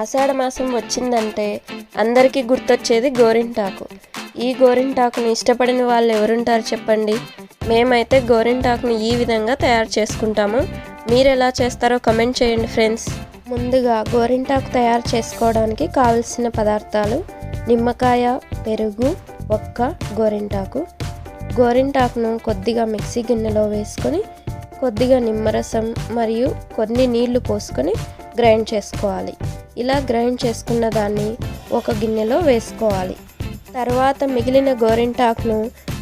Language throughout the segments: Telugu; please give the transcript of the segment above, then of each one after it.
ఆషాఢ మాసం వచ్చిందంటే అందరికీ గుర్తొచ్చేది గోరింటాకు. ఈ గోరింటాకుని ఇష్టపడిన వాళ్ళు ఎవరుంటారు చెప్పండి? మేమైతే గోరింటాకుని ఈ విధంగా తయారు చేసుకుంటాము. మీరు ఎలా చేస్తారో కమెంట్ చేయండి ఫ్రెండ్స్. ముందుగా గోరింటాకు తయారు చేసుకోవడానికి కావలసిన పదార్థాలు: నిమ్మకాయ, పెరుగు, ఒక్క గోరింటాకు. గోరింటాకును కొద్దిగా మిక్సీ గిన్నెలో వేసుకొని కొద్దిగా నిమ్మరసం మరియు కొన్ని నీళ్లు పోసుకొని గ్రైండ్ చేసుకోవాలి. ఇలా గ్రైండ్ చేసుకున్న దాన్ని ఒక గిన్నెలో వేసుకోవాలి. తర్వాత మిగిలిన గోరింటాకును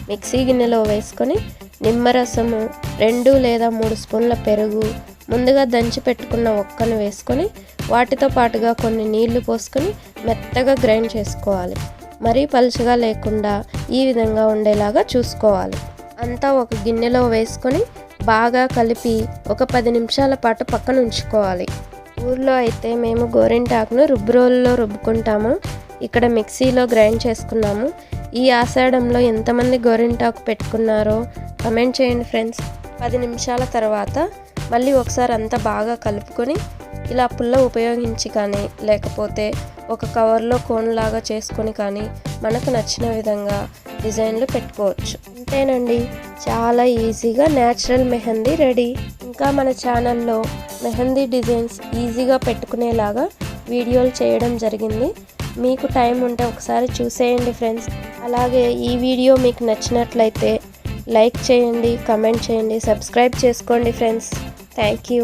మిక్సీ గిన్నెలో వేసుకొని నిమ్మరసము, 2 లేదా 3 స్పూన్ల పెరుగు, ముందుగా దంచి పెట్టుకున్న ఒక్కను వేసుకొని వాటితో పాటుగా కొన్ని నీళ్లు పోసుకొని మెత్తగా గ్రైండ్ చేసుకోవాలి. మరీ పలుచగా లేకుండా ఈ విధంగా ఉండేలాగా చూసుకోవాలి. అంతా ఒక గిన్నెలో వేసుకొని బాగా కలిపి ఒక 10 నిమిషాల పాటు పక్కన ఉంచుకోవాలి. ఊర్లో అయితే మేము గోరింటాకును రుబ్బురోలులో రుబ్బుకుంటాము. ఇక్కడ మిక్సీలో గ్రైండ్ చేసుకున్నాము. ఈ ఆషాఢంలో ఎంతమంది గోరింటాకు పెట్టుకున్నారో కమెంట్ చేయండి ఫ్రెండ్స్. 10 నిమిషాల తర్వాత మళ్ళీ ఒకసారి అంతా బాగా కలుపుకొని ఇలా పుల్ల ఉపయోగించి కానీ లేకపోతే ఒక కవర్లో కోన్లాగా చేసుకొని కానీ మనకు నచ్చిన విధంగా డిజైన్లు పెట్టుకోవచ్చు. అంతేనండి, చాలా ఈజీగా న్యాచురల్ మెహందీ రెడీ. ఇంకా మన ఛానల్లో మెహందీ డిజైన్స్ ఈజీగా పెట్టుకునేలాగా వీడియోలు చేయడం జరిగింది. మీకు టైం ఉంటే ఒకసారి చూసేయండి ఫ్రెండ్స్. అలాగే ఈ వీడియో మీకు నచ్చినట్లయితే లైక్ చేయండి, కమెంట్ చేయండి, సబ్స్క్రైబ్ చేసుకోండి ఫ్రెండ్స్. Thank you.